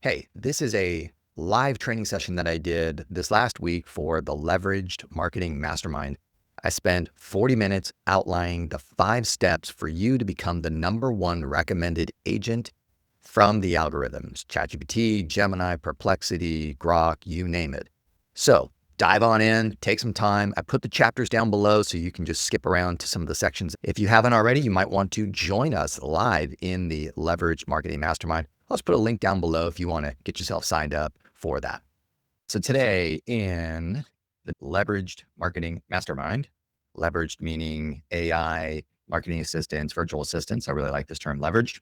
Hey, this is a live training session that I did this last week for the Leveraged Marketing Mastermind. I spent 40 minutes outlining the 5 steps for you to become the #1 recommended agent from the algorithms, ChatGPT, Gemini, Perplexity, Grok, you name it. So dive on in, take some time. I put the chapters down below so you can just skip around to some of the sections. If you haven't already, you might want to join us live in the Leveraged Marketing Mastermind. I'll just put a link down below if you want to get yourself signed up for that. So today in the Leveraged Marketing Mastermind, leveraged meaning AI, marketing assistants, virtual assistants. I really like this term, leveraged.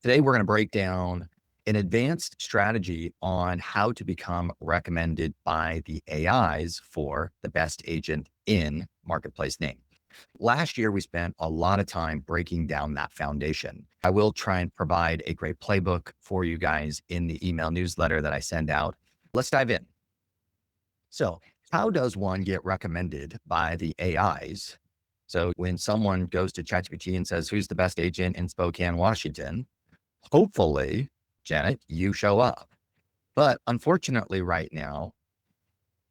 Today, we're going to break down an advanced strategy on how to become recommended by the AIs for the best agent in marketplace name. Last year, we spent a lot of time breaking down that foundation. I will try and provide a great playbook for you guys in the email newsletter that I send out. Let's dive in. So, how does one get recommended by the AIs? So, when someone goes to ChatGPT and says, "Who's the best agent in Spokane, Washington?" Hopefully, Janet, you show up. But unfortunately, right now,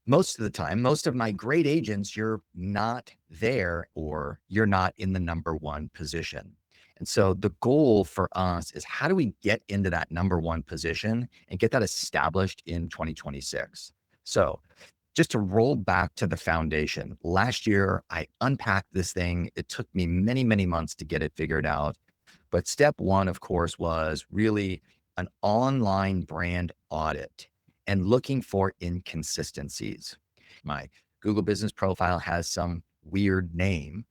most of the time, most of my great agents, you're not there or you're not in the #1 position. And so the goal for us is how do we get into that #1 position and get that established in 2026? So just to roll back to the foundation, last year I unpacked this thing. It took me many, many months to get it figured out. But step one, of course, was really an online brand audit and looking for inconsistencies. My Google business profile has some weird name,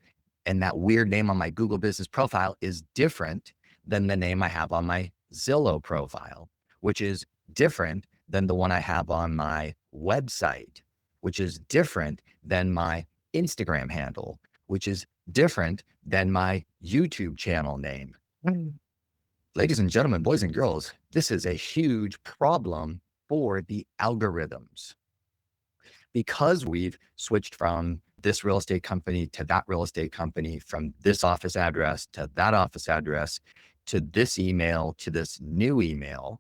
and that weird name on my Google business profile is different than the name I have on my Zillow profile, which is different than the one I have on my website, which is different than my Instagram handle, which is different than my YouTube channel name. Ladies and gentlemen, boys and girls, this is a huge problem for the algorithms because we've switched from this real estate company to that real estate company, from this office address to that office address, to this email, to this new email,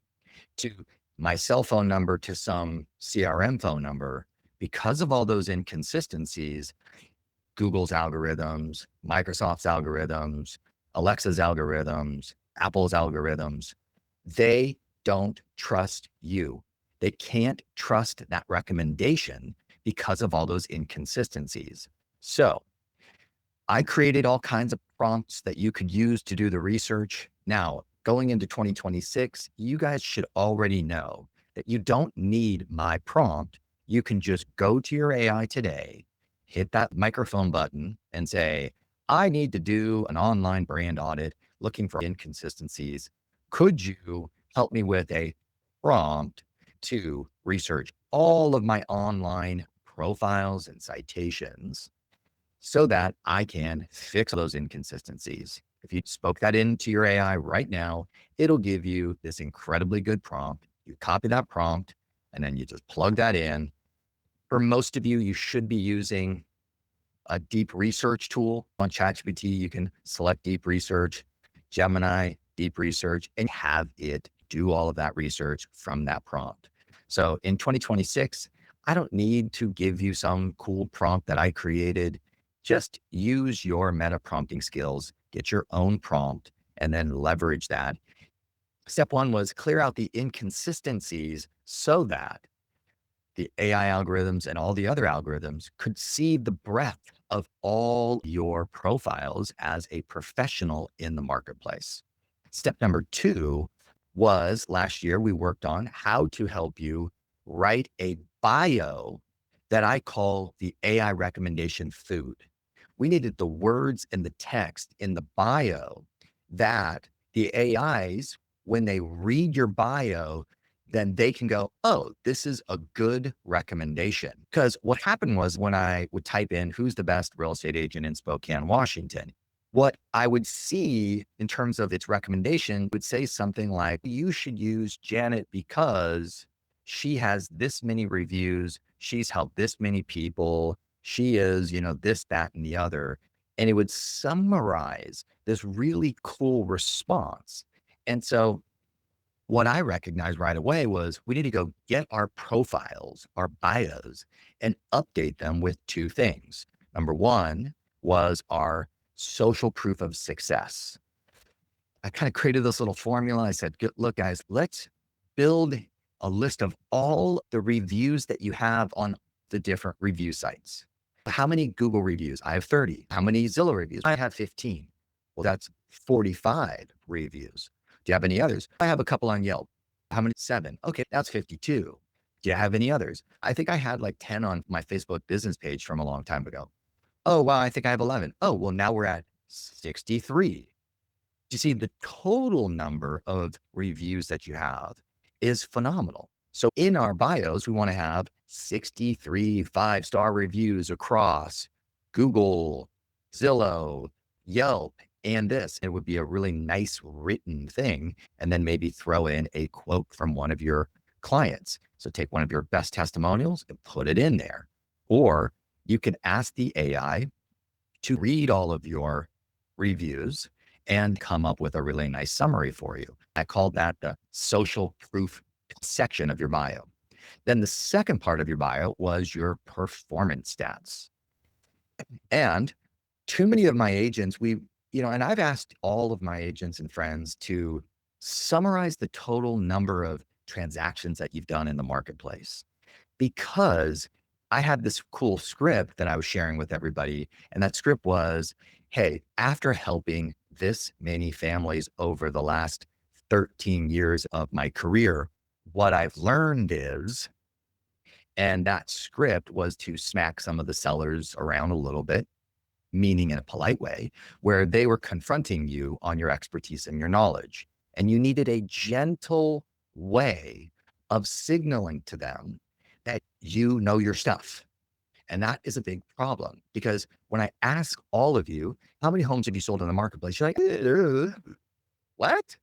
to my cell phone number, to some CRM phone number. Because of all those inconsistencies, Google's algorithms, Microsoft's algorithms, Alexa's algorithms, Apple's algorithms, they don't trust you. They can't trust that recommendation because of all those inconsistencies. So I created all kinds of prompts that you could use to do the research. Now, going into 2026, you guys should already know that you don't need my prompt. You can just go to your AI today, hit that microphone button and say, "I need to do an online brand audit looking for inconsistencies. Could you help me with a prompt to research all of my online profiles and citations so that I can fix those inconsistencies?" If you spoke that into your AI right now, it'll give you this incredibly good prompt. You copy that prompt and then you just plug that in. For most of you, you should be using a deep research tool on ChatGPT. You can select deep research, Gemini, deep research, and have it do all of that research from that prompt. So in 2026, I don't need to give you some cool prompt that I created. Just use your meta prompting skills, get your own prompt, and then leverage that. Step one was clear out the inconsistencies so that the AI algorithms and all the other algorithms could see the breadth of all your profiles as a professional in the marketplace. Step number two was last year we worked on how to help you write a bio that I call the AI recommendation food. We needed the words and the text in the bio that the AIs, when they read your bio, then they can go, "Oh, this is a good recommendation." Because what happened was when I would type in who's the best real estate agent in Spokane, Washington, what I would see in terms of its recommendation would say something like, "You should use Janet because she has this many reviews. She's helped this many people. She is, this, that, and the other." And it would summarize this really cool response. And so What I recognized right away was we need to go get our profiles, our bios, and update them with two things. Number one was our social proof of success. I kind of created this little formula. I said, Look, guys, let's build a list of all the reviews that you have on the different review sites. How many Google reviews? I have 30. How many Zillow reviews? I have 15. Well, that's 45 reviews. Do you have any others? I have a couple on Yelp. How many? 7. Okay, that's 52. Do you have any others? I think I had like 10 on my Facebook business page from a long time ago. Oh, wow, I think I have 11. Oh, well, now we're at 63. You see, the total number of reviews that you have is phenomenal. So in our bios, we want to have 63 5-star reviews across Google, Zillow, Yelp, and this. It would be a really nice written thing. And then maybe throw in a quote from one of your clients. So take one of your best testimonials and put it in there. Or you can ask the AI to read all of your reviews and come up with a really nice summary for you. I called that the social proof section of your bio. Then the second part of your bio was your performance stats. And too many of my agents, and I've asked all of my agents and friends to summarize the total number of transactions that you've done in the marketplace, because I had this cool script that I was sharing with everybody. And that script was, hey, after helping this many families over the last 13 years of my career, what I've learned is, and that script was to smack some of the sellers around a little bit, meaning in a polite way, where they were confronting you on your expertise and your knowledge. And you needed a gentle way of signaling to them that you know your stuff. And that is a big problem, because when I ask all of you, how many homes have you sold in the marketplace? You're like, what?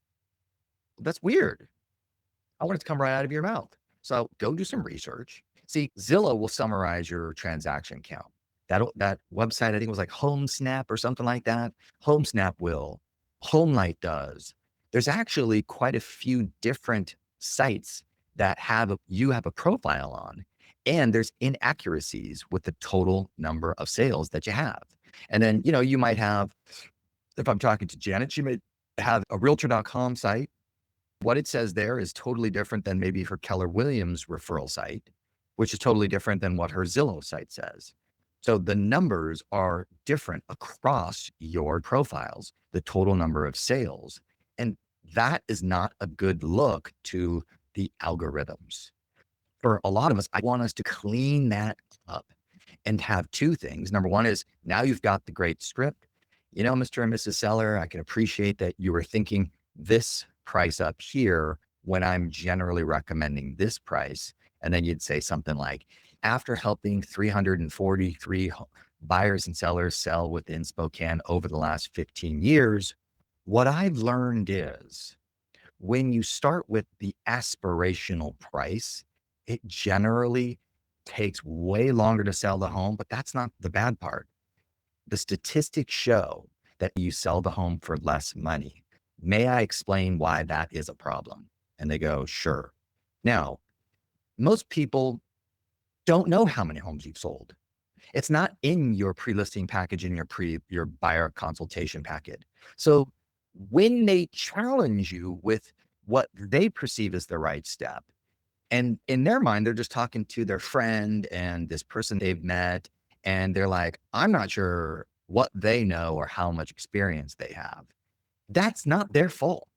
That's weird. I want it to come right out of your mouth. So go do some research. See, Zillow will summarize your transaction count. That website, I think it was like HomeSnap or something like that. HomeSnap will. HomeLight does. There's actually quite a few different sites that you have a profile on, and there's inaccuracies with the total number of sales that you have. And then, you might have, if I'm talking to Janet, she may have a realtor.com site. What it says there is totally different than maybe her Keller Williams referral site, which is totally different than what her Zillow site says. So the numbers are different across your profiles, the total number of sales. And that is not a good look to the algorithms. For a lot of us, I want us to clean that up and have two things. Number one is, now you've got the great script. Mr. and Mrs. Seller, I can appreciate that you were thinking this price up here when I'm generally recommending this price. And then you'd say something like, after helping 343 buyers and sellers sell within Spokane over the last 15 years, what I've learned is, when you start with the aspirational price, it generally takes way longer to sell the home, but that's not the bad part. The statistics show that you sell the home for less money. May I explain why that is a problem? And they go, sure. Now, most people don't know how many homes you've sold. It's not in your pre-listing package, in your buyer consultation packet. So when they challenge you with what they perceive as the right step, and in their mind, they're just talking to their friend and this person they've met, and they're like, I'm not sure what they know or how much experience they have. That's not their fault.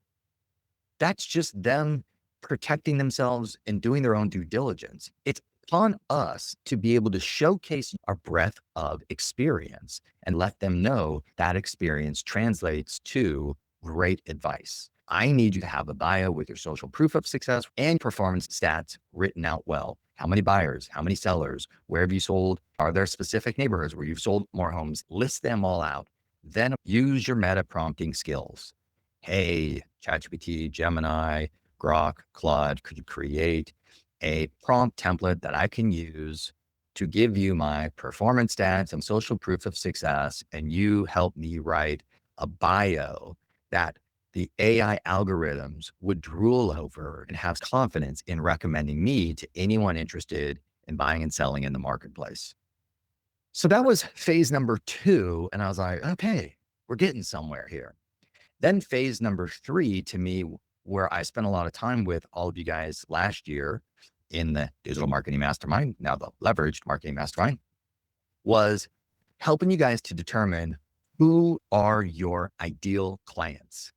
That's just them protecting themselves and doing their own due diligence. It's on us to be able to showcase our breadth of experience and let them know that experience translates to great advice. I need you to have a bio with your social proof of success and performance stats written out well. How many buyers, how many sellers, where have you sold? Are there specific neighborhoods where you've sold more homes? List them all out. Then use your meta prompting skills. Hey, ChatGPT, Gemini, Grok, Claude, could you create a prompt template that I can use to give you my performance stats and social proof of success, and you help me write a bio that the AI algorithms would drool over and have confidence in recommending me to anyone interested in buying and selling in the marketplace. So that was phase number 2. And I was like, okay, we're getting somewhere here. Then phase number 3 to me, where I spent a lot of time with all of you guys last year in the Digital Marketing Mastermind, now the Leveraged Marketing Mastermind, was helping you guys to determine who are your ideal clients.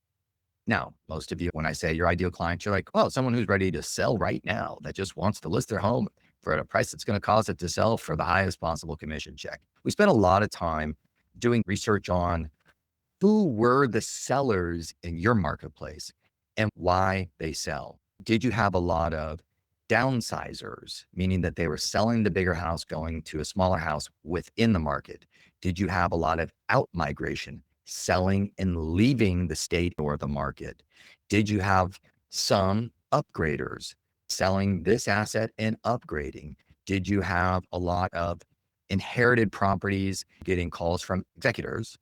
Now, most of you, when I say your ideal client, you're like, oh, someone who's ready to sell right now, that just wants to list their home for a price that's going to cause it to sell for the highest possible commission check. We spent a lot of time doing research on who were the sellers in your marketplace and why they sell. Did you have a lot of downsizers, meaning that they were selling the bigger house, going to a smaller house within the market? Did you have a lot of out migration, selling and leaving the state or the market? Did you have some upgraders selling this asset and upgrading? Did you have a lot of inherited properties getting calls from executors,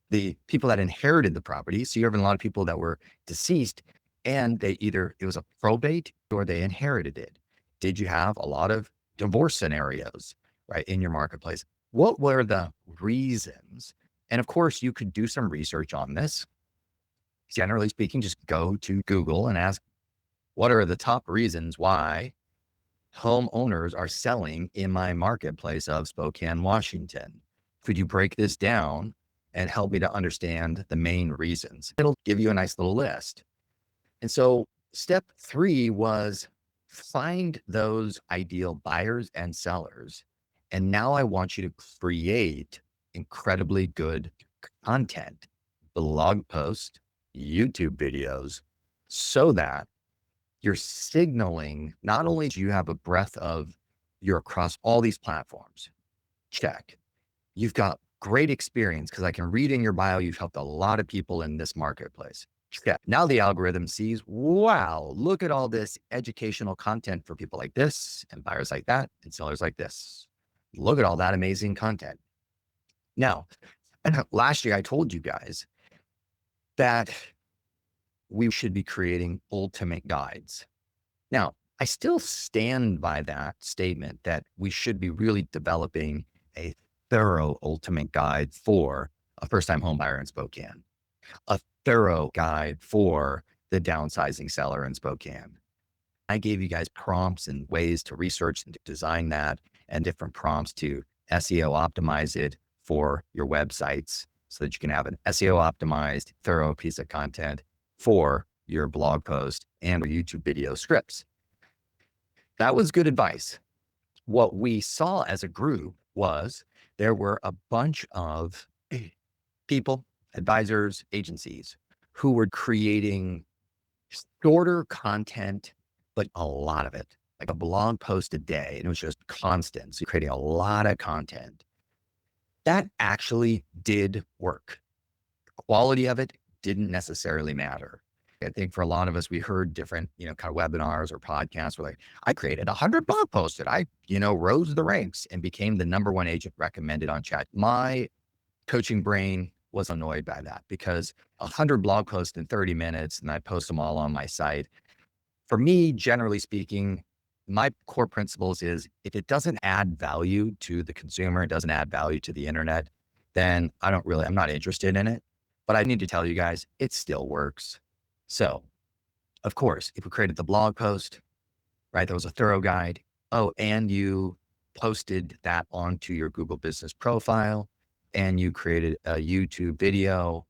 the people that inherited the property? So you're having a lot of people that were deceased and they either, it was a probate or they inherited it. Did you have a lot of divorce scenarios, right, in your marketplace? What were the reasons? And of course, you could do some research on this. Generally speaking, just go to Google and ask, what are the top reasons why homeowners are selling in my marketplace of Spokane, Washington? Could you break this down and help me to understand the main reasons? It'll give you a nice little list. And so step 3 was find those ideal buyers and sellers. And now I want you to create incredibly good content, blog posts, YouTube videos, so that you're signaling not only do you have a breadth of you're across all these platforms, check. You've got great experience because I can read in your bio, you've helped a lot of people in this marketplace. Yeah. Now the algorithm sees, wow, look at all this educational content for people like this and buyers like that and sellers like this. Look at all that amazing content. Now, last year I told you guys that we should be creating ultimate guides. Now, I still stand by that statement that we should be really developing a thorough ultimate guide for a first-time home buyer in Spokane, a thorough guide for the downsizing seller in Spokane. I gave you guys prompts and ways to research and to design that, and different prompts to SEO optimize it for your websites so that you can have an SEO optimized, thorough piece of content for your blog post and YouTube video scripts. That was good advice. What we saw as a group was there were a bunch of people, advisors, agencies who were creating shorter content, but a lot of it, like a blog post a day. And it was just constant. So you're creating a lot of content. That actually did work. The quality of it didn't necessarily matter. I think for a lot of us, we heard different, kind of webinars or podcasts where like, I created 100 blog posts and I, rose the ranks and became the number 1 agent recommended on chat. My coaching brain was annoyed by that because 100 blog posts in 30 minutes and I post them all on my site. For me, generally speaking, my core principles is if it doesn't add value to the consumer, it doesn't add value to the internet, then I'm not interested in it. But I need to tell you guys, it still works. So of course, if we created the blog post, right, there was a thorough guide. Oh, and you posted that onto your Google business profile and you created a YouTube video,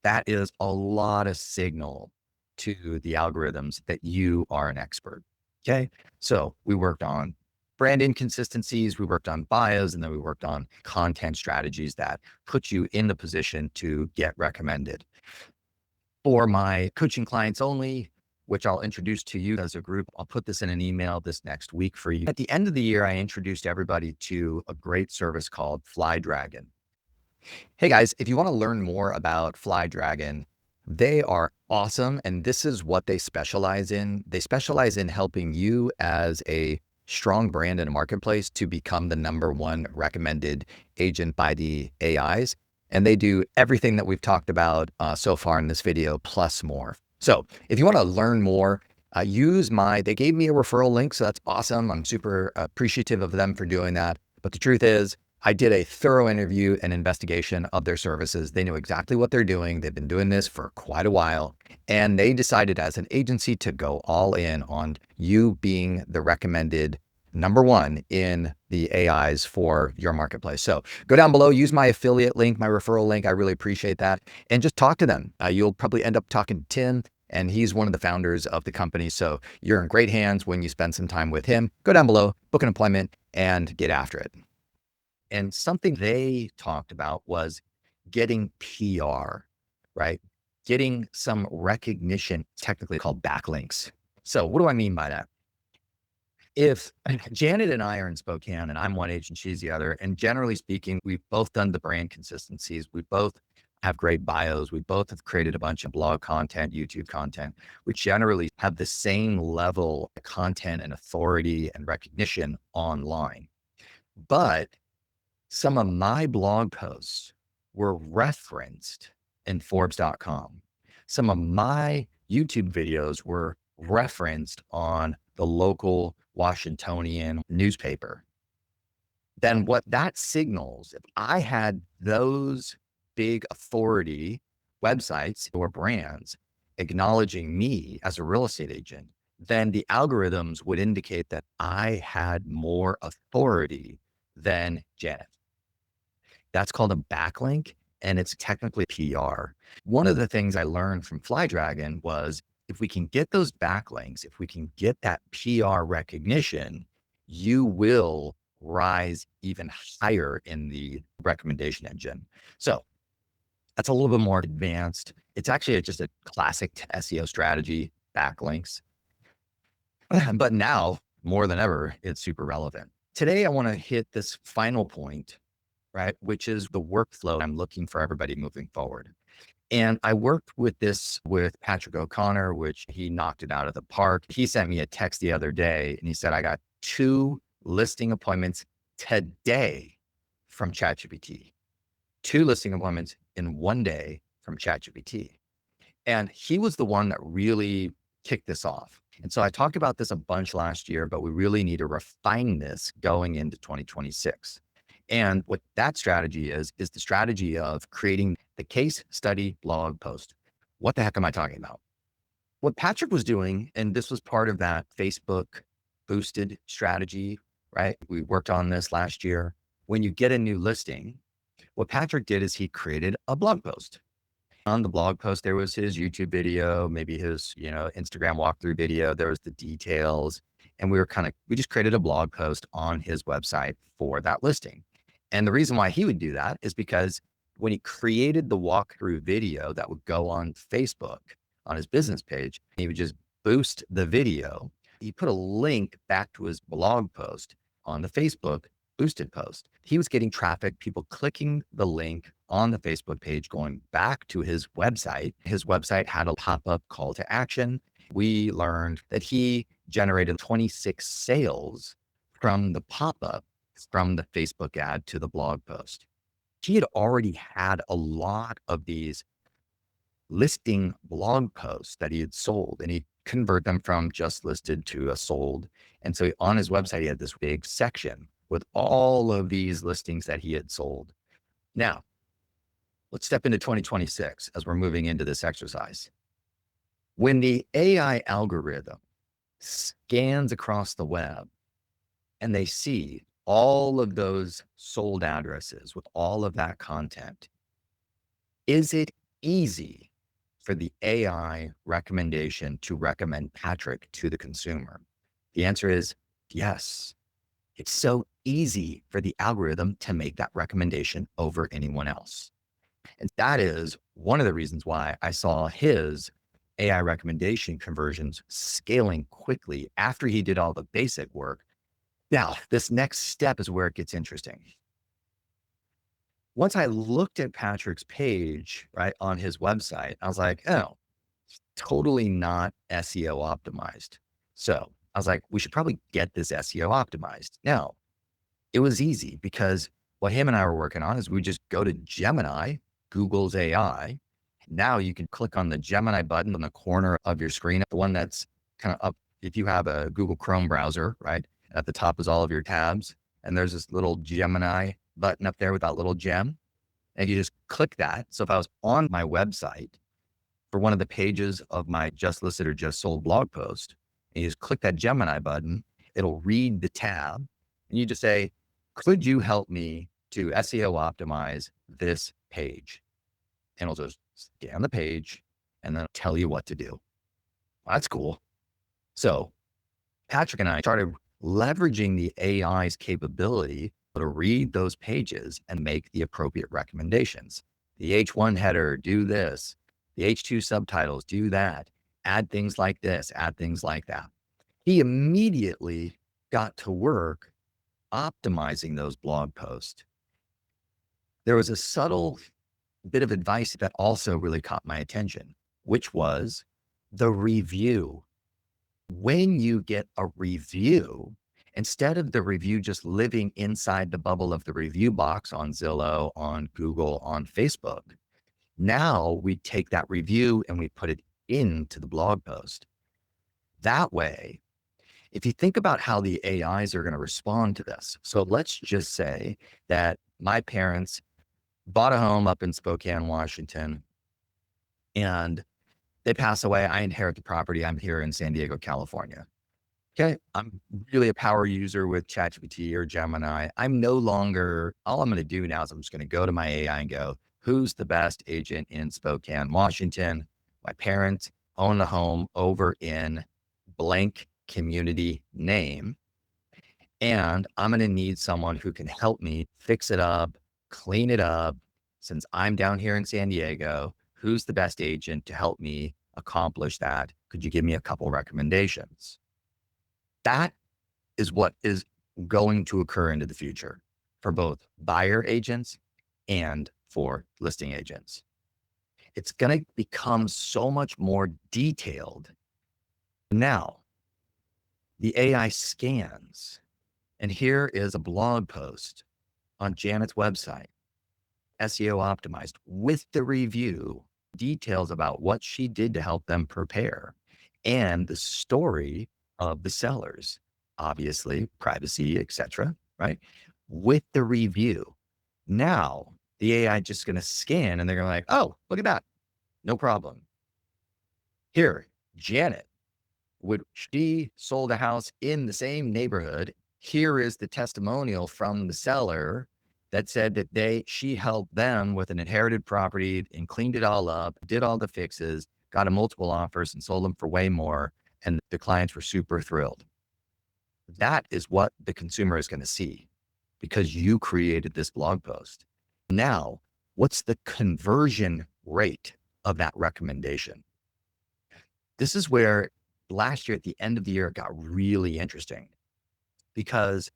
that is a lot of signal to the algorithms that you are an expert. Okay. So we worked on brand inconsistencies, we worked on bios, and then we worked on content strategies that put you in the position to get recommended. For my coaching clients only, which I'll introduce to you as a group, I'll put this in an email this next week for you. At the end of the year, I introduced everybody to a great service called Fly Dragon. Hey guys, if you want to learn more about Fly Dragon, they are awesome. And this is what they specialize in. They specialize in helping you as a strong brand in a marketplace to become the number 1 recommended agent by the AIs. and they do everything that we've talked about so far in this video, plus more. So if you want to learn more, they gave me a referral link. So that's awesome. I'm super appreciative of them for doing that. But the truth is, I did a thorough interview and investigation of their services. They know exactly what they're doing. They've been doing this for quite a while. And they decided as an agency to go all in on you being the recommended number one in the AIs for your marketplace. So go down below, use my affiliate link, my referral link. I really appreciate that. And just talk to them. You'll probably end up talking to Tim, and he's one of the founders of the company. So you're in great hands when you spend some time with him. Go down below, book an appointment, and get after it. And something they talked about was getting PR, right? Getting some recognition, technically called backlinks. So what do I mean by that? If Janet and I are in Spokane and I'm one agent, she's the other, and generally speaking, we've both done the brand consistencies. We both have great bios. We both have created a bunch of blog content, YouTube content. We generally have the same level of content and authority and recognition online. But some of my blog posts were referenced in Forbes.com. Some of my YouTube videos were referenced on the local Washingtonian newspaper. Then what that signals, if I had those big authority websites or brands acknowledging me as a real estate agent, then the algorithms would indicate that I had more authority than Janet. That's called a backlink, and it's technically PR. One of the things I learned from FlyDragon was if we can get those backlinks, if we can get that PR recognition, you will rise even higher in the recommendation engine. So that's a little bit more advanced. It's actually just a classic SEO strategy, backlinks. But now, more than ever, it's super relevant. Today, I want to hit this final point, right? Which is the workflow I'm looking for everybody moving forward. And I worked with Patrick O'Connor, which he knocked it out of the park. He sent me a text the other day and he said, I got 2 listing appointments today from ChatGPT, 2 listing appointments in 1 day from ChatGPT. And he was the one that really kicked this off. And so I talked about this a bunch last year, but we really need to refine this going into 2026. And what that strategy is the strategy of creating the case study blog post. What the heck am I talking about? What Patrick was doing, and this was part of that Facebook boosted strategy, right? We worked on this last year. When you get a new listing, what Patrick did is he created a blog post. On the blog post, there was his YouTube video, maybe his, Instagram walkthrough video. There was the details. And we just created a blog post on his website for that listing. And the reason why he would do that is because when he created the walkthrough video that would go on Facebook on his business page, he would just boost the video. He put a link back to his blog post on the Facebook boosted post. He was getting traffic, people clicking the link on the Facebook page, going back to his website. His website had a pop-up call to action. We learned that he generated 26 sales from the pop-up from the Facebook ad to the blog post. He had already had a lot of these listing blog posts that he had sold, and he'd convert them from just listed to a sold. And so on his website, he had this big section with all of these listings that he had sold. Now, let's step into 2026 as we're moving into this exercise. When the AI algorithm scans across the web and they see all of those sold addresses with all of that content, is it easy for the AI recommendation to recommend Patrick to the consumer? The answer is yes. It's so easy for the algorithm to make that recommendation over anyone else. And that is one of the reasons why I saw his AI recommendation conversions scaling quickly after he did all the basic work. Now, this next step is where it gets interesting. Once I looked at Patrick's page, right, on his website, I was like, oh, totally not SEO optimized. So I was like, we should probably get this SEO optimized. Now, it was easy because What him and I were working on is we just go to Gemini, Google's AI. Now you can click on the Gemini button on the corner of your screen, the one that's kind of up. If you have a Google Chrome browser, right? At the top is all of your tabs. And there's this little Gemini button up there with that little gem. And you just click that. So if I was on my website for one of the pages of my just listed or just sold blog post, and you just click that Gemini button, it'll read the tab and you just say, could you help me to SEO optimize this page? And it'll just scan the page and then tell you what to do. That's cool. So Patrick and I started leveraging the AI's capability to read those pages and make the appropriate recommendations. The H1 header, do this. The H2 subtitles, do that. Add things like this, add things like that. He immediately got to work optimizing those blog posts. There was a subtle bit of advice that also really caught my attention, which was the review. When you get a review, instead of the review just living inside the bubble of the review box on Zillow, on Google, on Facebook, now we take that review and we put it into the blog post. That way, if you think about how the AIs are going to respond to this, so let's just say that my parents bought a home up in Spokane, Washington, and they pass away. I inherit the property. I'm here in San Diego, California. Okay. I'm really a power user with ChatGPT or Gemini. I'm no longer, all I'm going to do now is I'm just going to go to my AI and go, who's the best agent in Spokane, Washington? My parents own a home over in blank community name. And I'm going to need someone who can help me fix it up, clean it up. Since I'm down here in San Diego, who's the best agent to help me accomplish that? Could you give me a couple recommendations? That is what is going to occur into the future for both buyer agents and for listing agents. It's going to become so much more detailed. Now, the AI scans, and here is a blog post on Janet's website, SEO optimized, with the review, details about what she did to help them prepare and the story of the sellers, obviously privacy, etc. Right? With the review. Now the AI just going to scan and they're going to like, oh, look at that. No problem. Here, Janet, she sold a house in the same neighborhood. Here is the testimonial from the seller that said that she helped them with an inherited property and cleaned it all up, did all the fixes, got a multiple offers and sold them for way more. And the clients were super thrilled. That is what the consumer is going to see because you created this blog post. Now, what's the conversion rate of that recommendation? This is where last year at the end of the year, it got really interesting because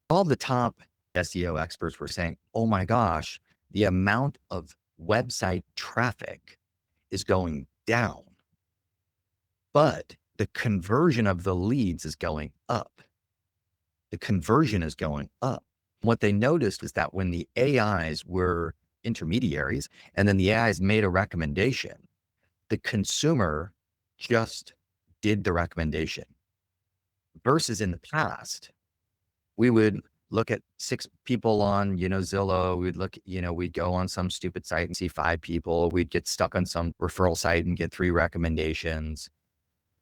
all the top SEO experts were saying, oh my gosh, the amount of website traffic is going down, but the conversion of the leads is going up. The conversion is going up. What they noticed is that when the AIs were intermediaries and then the AIs made a recommendation, the consumer just did the recommendation versus in the past, we would look at 6 people on, Zillow. We'd look, we'd go on some stupid site and see 5 people. We'd get stuck on some referral site and get 3 recommendations.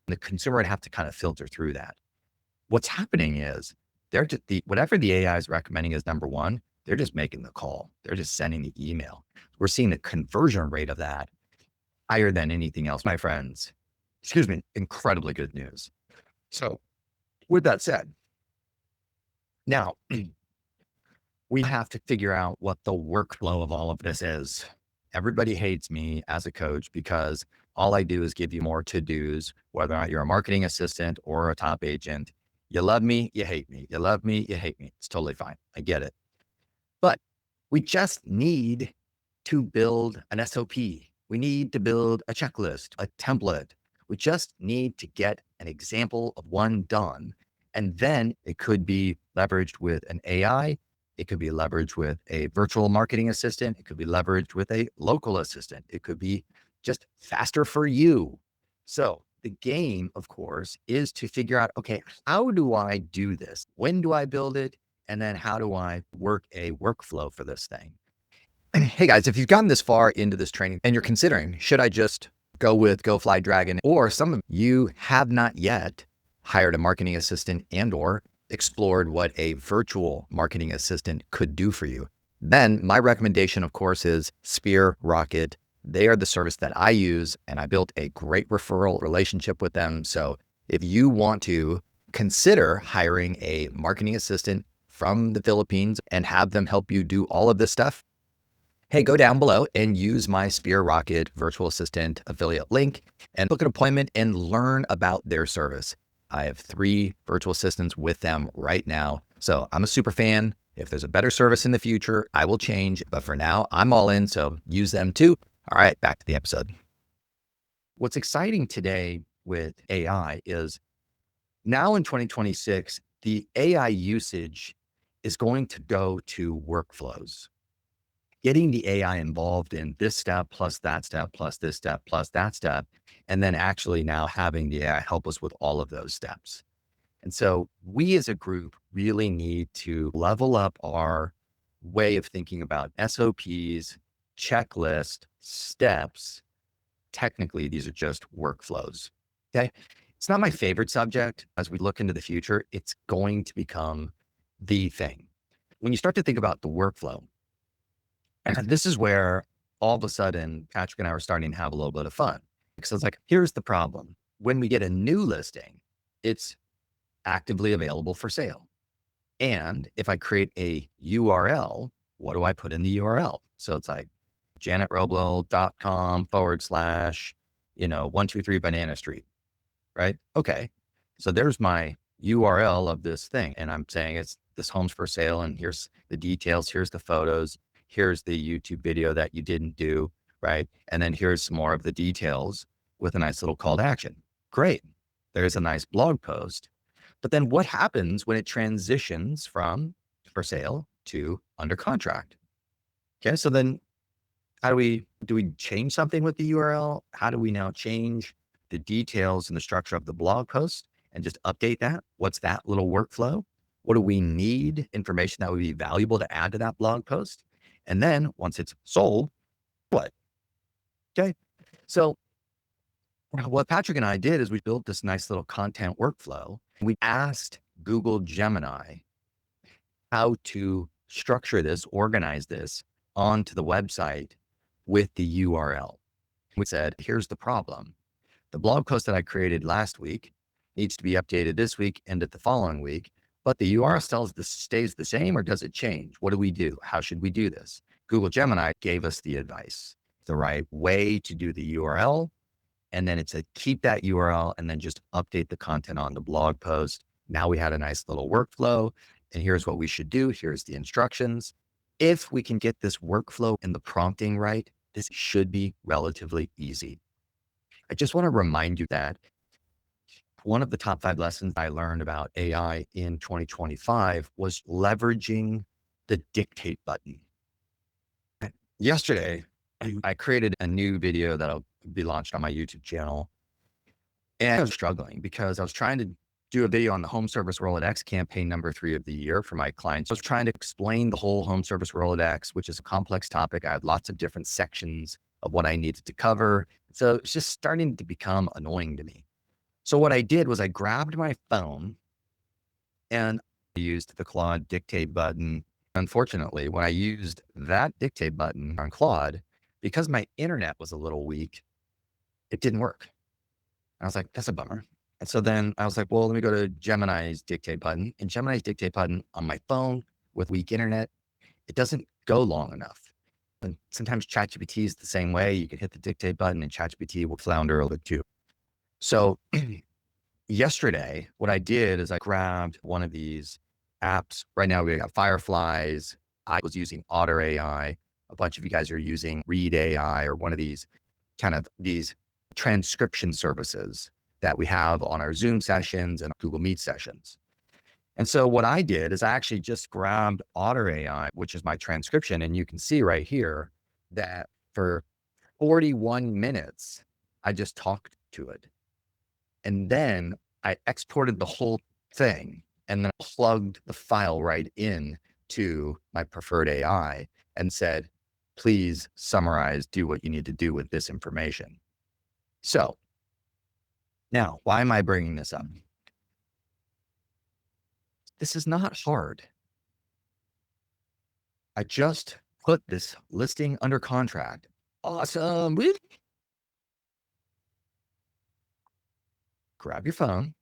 The consumer would have to kind of filter through that. What's happening is they're just whatever the AI is recommending is number one, they're just making the call. They're just sending the email. We're seeing the conversion rate of that higher than anything else, my friends. Excuse me, incredibly good news. So with that said, now we have to figure out what the workflow of all of this is. Everybody hates me as a coach because all I do is give you more to-dos, whether or not you're a marketing assistant or a top agent. You love me, you hate me. You love me, you hate me. It's totally fine. I get it. But we just need to build an SOP. We need to build a checklist, a template. We just need to get an example of one done. And then it could be leveraged with an AI. It could be leveraged with a virtual marketing assistant. It could be leveraged with a local assistant. It could be just faster for you. So the game, of course, is to figure out, okay, how do I do this? When do I build it? And then how do I work a workflow for this thing? Hey guys, if you've gotten this far into this training and you're considering, should I just go with Go Fly Dragon, or some of you have not yet hired a marketing assistant and or explored what a virtual marketing assistant could do for you, then my recommendation, of course, is Spear Rocket. They are the service that I use, and I built a great referral relationship with them. So if you want to consider hiring a marketing assistant from the Philippines and have them help you do all of this stuff, hey, go down below and use my Spear Rocket virtual assistant affiliate link and book an appointment and learn about their service. I have 3 virtual assistants with them right now. So I'm a super fan. If there's a better service in the future, I will change. But for now, I'm all in. So use them too. All right, back to the episode. What's exciting today with AI is now in 2026, the AI usage is going to go to workflows. Getting the AI involved in this step, plus that step, plus this step, plus that step, and then actually now having the AI help us with all of those steps. And so we as a group really need to level up our way of thinking about SOPs, checklist, steps. Technically, these are just workflows. Okay. It's not my favorite subject. As we look into the future, it's going to become the thing. When you start to think about the workflow, and this is where all of a sudden Patrick and I were starting to have a little bit of fun. Because it's like, here's the problem. When we get a new listing, it's actively available for sale. And if I create a URL, what do I put in the URL? So it's like janetroble.com/123 Banana Street, right? Okay. So there's my URL of this thing. And I'm saying it's this home's for sale. And here's the details. Here's the photos. Here's the YouTube video that you didn't do, right? And then here's some more of the details with a nice little call to action. Great. There's a nice blog post. But then what happens when it transitions from for sale to under contract? Okay. So then how do we change something with the URL? How do we now change the details and the structure of the blog post and just update that? What's that little workflow? What do we need information that would be valuable to add to that blog post? And then once it's sold, what? Okay. So what Patrick and I did is we built this nice little content workflow. We asked Google Gemini how to structure this, organize this onto the website with the URL. We said, here's the problem. The blog post that I created last week needs to be updated this week and at the following week, but the URL stays the same, or does it change? What do we do? How should we do this? Google Gemini gave us the advice, the right way to do the URL. And then it said, keep that URL and then just update the content on the blog post. Now we had a nice little workflow, and here's what we should do. Here's the instructions. If we can get this workflow and the prompting right, this should be relatively easy. I just want to remind you that one of the top 5 lessons I learned about AI in 2025 was leveraging the dictate button. Yesterday, I created a new video that'll be launched on my YouTube channel. And I was struggling because I was trying to do a video on the home service Rolodex campaign number 3 of the year for my clients. I was trying to explain the whole home service Rolodex, which is a complex topic. I had lots of different sections of what I needed to cover. So it's just starting to become annoying to me. So what I did was I grabbed my phone and used the Claude dictate button. Unfortunately, when I used that dictate button on Claude, because my internet was a little weak, it didn't work. I was like, that's a bummer. And so then I was like, well, let me go to Gemini's dictate button. And Gemini's dictate button on my phone with weak internet, it doesn't go long enough. And sometimes ChatGPT is the same way. You can hit the dictate button and ChatGPT will flounder a little bit too. So yesterday, what I did is I grabbed one of these apps. Right now we got Fireflies. I was using Otter AI. A bunch of you guys are using Read AI or one of these these transcription services that we have on our Zoom sessions and Google Meet sessions. And so what I did is I actually just grabbed Otter AI, which is my transcription. And you can see right here that for 41 minutes, I just talked to it. And then I exported the whole thing and then plugged the file right in to my preferred AI and said, please summarize, do what you need to do with this information. So now, why am I bringing this up? This is not hard. I just put this listing under contract. Awesome. Grab your phone,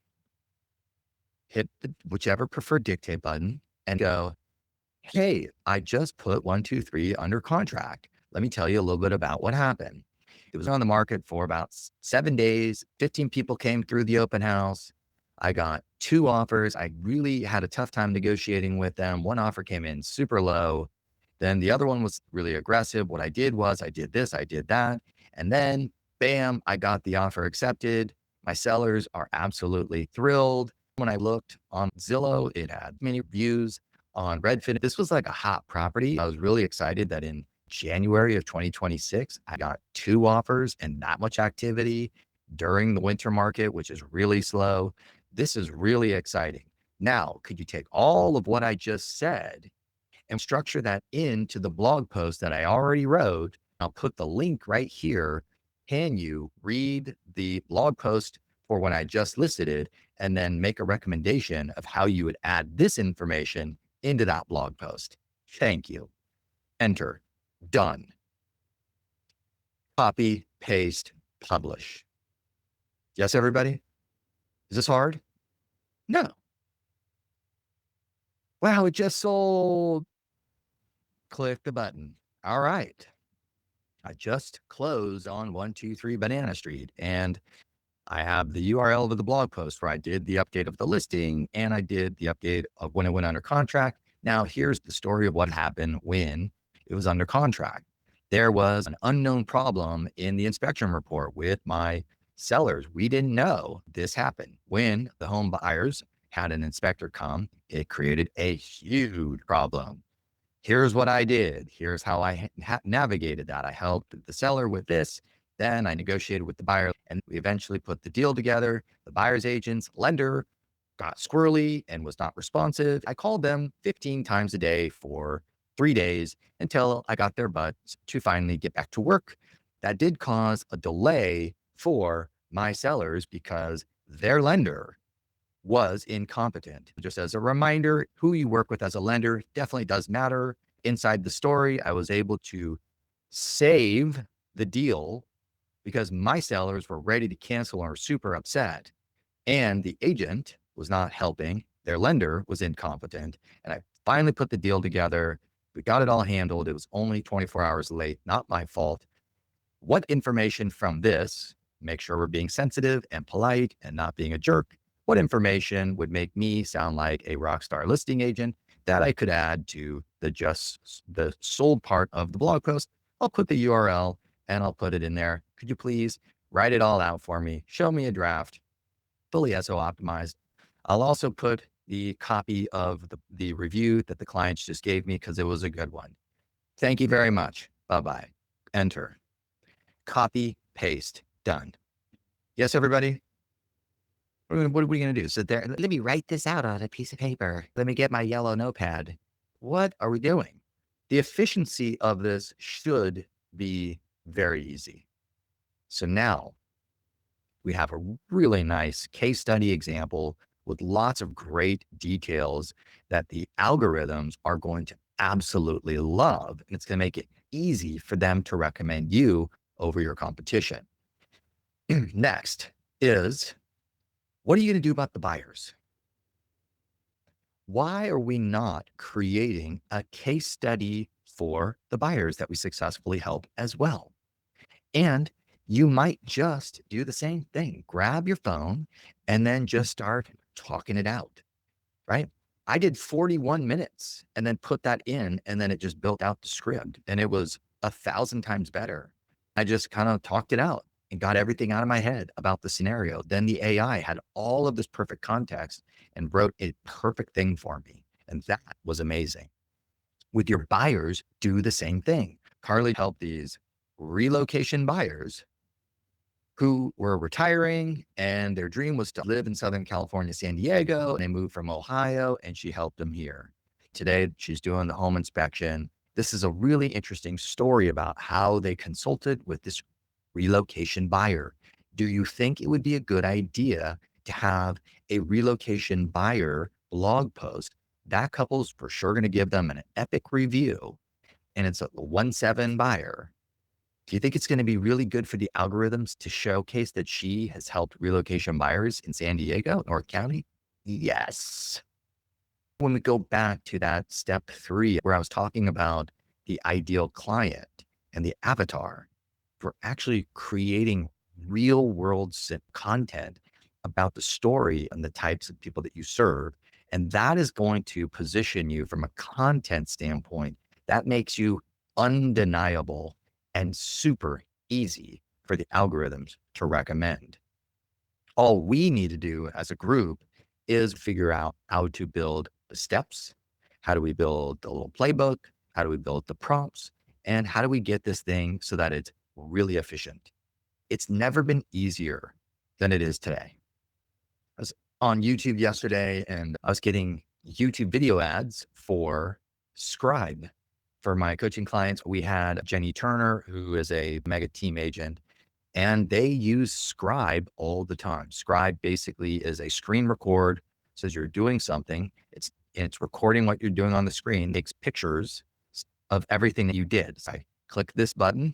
hit the whichever preferred dictate button and go, hey, I just put 123 under contract. Let me tell you a little bit about what happened. It was on the market for about 7 days. 15 people came through the open house. I got 2 offers. I really had a tough time negotiating with them. One offer came in super low. Then the other one was really aggressive. What I did was I did this, I did that. And then bam, I got the offer accepted. My sellers are absolutely thrilled. When I looked on Zillow, it had many views. On Redfin, this was like a hot property. I was really excited that in January of 2026, I got 2 offers and that much activity during the winter market, which is really slow. This is really exciting. Now, could you take all of what I just said and structure that into the blog post that I already wrote? I'll put the link right here. Can you read the blog post for when I just listed it and then make a recommendation of how you would add this information into that blog post? Thank you. Enter. Done. Copy, paste, publish. Yes, everybody? Is this hard? No. Wow, it just sold. Click the button. All right. I just closed on 123 Banana Street and I have the URL of the blog post where I did the update of the listing and I did the update of when it went under contract. Now, here's the story of what happened when it was under contract. There was an unknown problem in the inspection report with my sellers. We didn't know this happened. When the home buyers had an inspector come, it created a huge problem. Here's what I did. Here's how I navigated that. I helped the seller with this. Then I negotiated with the buyer and we eventually put the deal together. The buyer's agent's lender got squirrely and was not responsive. I called them 15 times a day for 3 days until I got their butts to finally get back to work. That did cause a delay for my sellers because their lender was incompetent. Just as a reminder, who you work with as a lender definitely does matter. Inside the story, I was able to save the deal because my sellers were ready to cancel and were super upset. And the agent was not helping. Their lender was incompetent. And I finally put the deal together. We got it all handled. It was only 24 hours late, not my fault. What information from this, make sure we're being sensitive and polite and not being a jerk, what information would make me sound like a rock star listing agent that I could add to the sold part of the blog post? I'll put the URL and I'll put it in there. Could you please write it all out for me? Show me a draft, fully SO optimized. I'll also put the copy of the review that the clients just gave me because it was a good one. Thank you very much. Bye-bye. Enter. Copy, paste, done. Yes, everybody? What are we going to do? Sit there? Let me write this out on a piece of paper. Let me get my yellow notepad. What are we doing? The efficiency of this should be very easy. So now we have a really nice case study example with lots of great details that the algorithms are going to absolutely love. And it's going to make it easy for them to recommend you over your competition. Next is, what are you going to do about the buyers? Why are we not creating a case study for the buyers that we successfully help as well? And you might just do the same thing. Grab your phone and then just start talking it out, right? I did 41 minutes and then put that in, and then it just built out the script and it was 1,000 times better. I just kind of talked it out. and got everything out of my head about the scenario. Then the AI had all of this perfect context and wrote a perfect thing for me. And that was amazing. With your buyers, do the same thing. Carly helped these relocation buyers who were retiring and their dream was to live in Southern California, San Diego. And they moved from Ohio and she helped them here. Today, she's doing the home inspection. This is a really interesting story about how they consulted with this relocation buyer. Do you think it would be a good idea to have a relocation buyer blog post? That couple's for sure going to give them an epic review, and it's a 1.7 buyer. Do you think it's going to be really good for the algorithms to showcase that she has helped relocation buyers in San Diego, North County? Yes. When we go back to that step 3, where I was talking about the ideal client and the avatar, for actually creating real world content about the story and the types of people that you serve. And that is going to position you from a content standpoint. That makes you undeniable and super easy for the algorithms to recommend. All we need to do as a group is figure out how to build the steps. How do we build the little playbook? How do we build the prompts? And how do we get this thing so that it's really efficient? It's never been easier than it is today. I was on YouTube yesterday and I was getting YouTube video ads for Scribe. For my coaching clients, we had Jenny Turner, who is a mega team agent, and they use Scribe all the time. Scribe basically is a screen record, says you're doing something. It's recording what you're doing on the screen, takes pictures of everything that you did. So I click this button,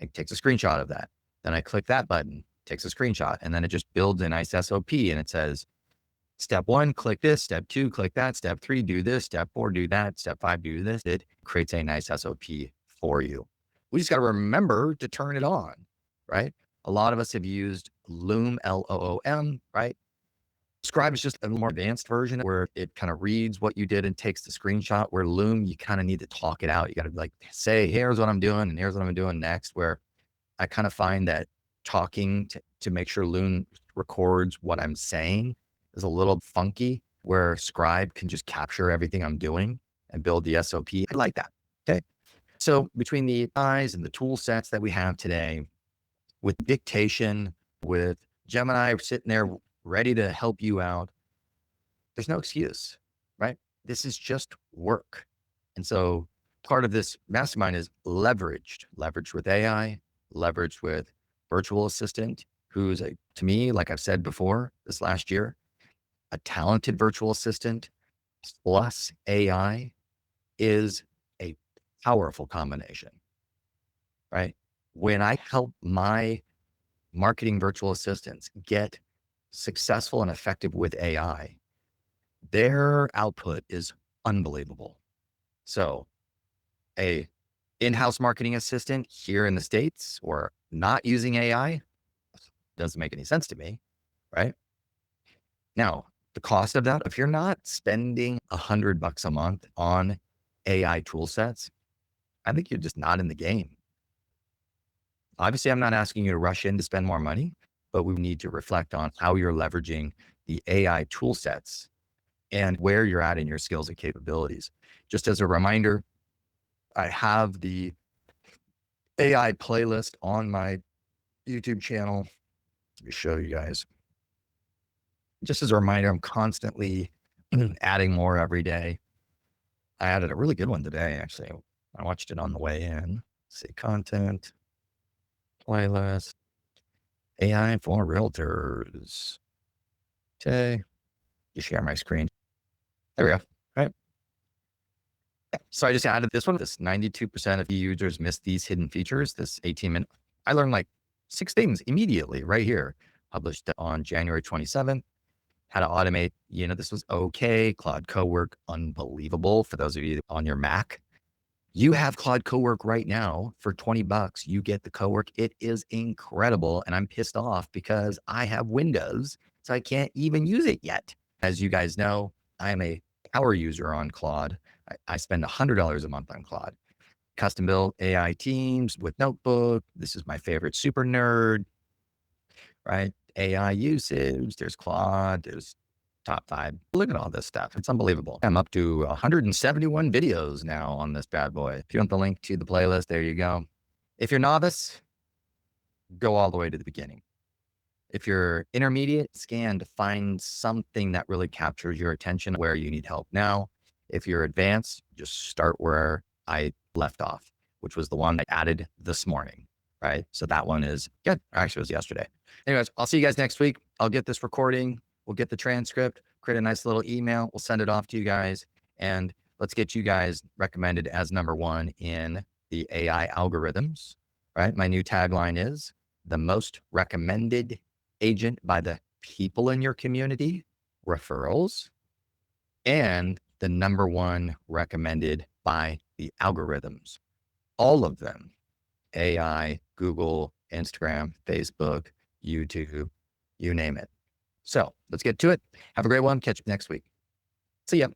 it takes a screenshot of that. Then I click that button, takes a screenshot, and then it just builds a nice SOP and it says, step 1, click this, step 2, click that, step 3, do this, step 4, do that, step 5, do this. It creates a nice SOP for you. We just got to remember to turn it on, right? A lot of us have used Loom, Loom, right? Scribe is just a more advanced version where it kind of reads what you did and takes the screenshot, where Loom, you kind of need to talk it out. You got to like say, here's what I'm doing and here's what I'm doing next, where I kind of find that talking to make sure Loom records what I'm saying is a little funky, where Scribe can just capture everything I'm doing and build the SOP. I like that. Okay. So between the eyes and the tool sets that we have today, with dictation, with Gemini sitting there ready to help you out, there's no excuse, right? This is just work. And so part of this mastermind is leveraged with AI, leveraged with virtual assistant, who's to me, like I've said before, this last year, a talented virtual assistant plus AI is a powerful combination, right? When I help my marketing virtual assistants get successful and effective with AI, their output is unbelievable. So a in-house marketing assistant here in the States or not using AI doesn't make any sense to me, right? Now, the cost of that, if you're not spending $100 a month on AI tool sets, I think you're just not in the game. Obviously, I'm not asking you to rush in to spend more money, but we need to reflect on how you're leveraging the AI tool sets and where you're at in your skills and capabilities. Just as a reminder, I have the AI playlist on my YouTube channel. Let me show you guys. Just as a reminder, I'm constantly adding more every day. I added a really good one today, actually. I watched it on the way in. Let's see, content, playlist, AI for realtors. Okay. You share my screen. There we go. All right. So I just added this one. This 92% of users miss these hidden features. This 18-minute. I learned like 6 things immediately right here. Published on January 27th. How to automate. This was okay. Claude Cowork, unbelievable. For those of you on your Mac, you have Claude Cowork right now for $20. You get the Cowork. It is incredible. And I'm pissed off because I have Windows, so I can't even use it yet. As you guys know, I am a power user on Claude. I spend $100 a month on Claude. Custom built AI teams with Notebook. This is my favorite super nerd. right? AI usage, there's Claude, there's top 5. Look at all this stuff. It's unbelievable. I'm up to 171 videos now on this bad boy. If you want the link to the playlist, there you go. If you're novice, go all the way to the beginning. If you're intermediate, scan to find something that really captures your attention where you need help now. If you're advanced, just start where I left off, which was the one I added this morning, right? So that one is good. Actually, it was yesterday. Anyways, I'll see you guys next week. I'll get this recording. We'll get the transcript, create a nice little email. We'll send it off to you guys. And let's get you guys recommended as number 1 in the AI algorithms, right? My new tagline is the most recommended agent by the people in your community, referrals, and the number 1 recommended by the algorithms. All of them, AI, Google, Instagram, Facebook, YouTube, you name it. So let's get to it. Have a great one. Catch you next week. See ya.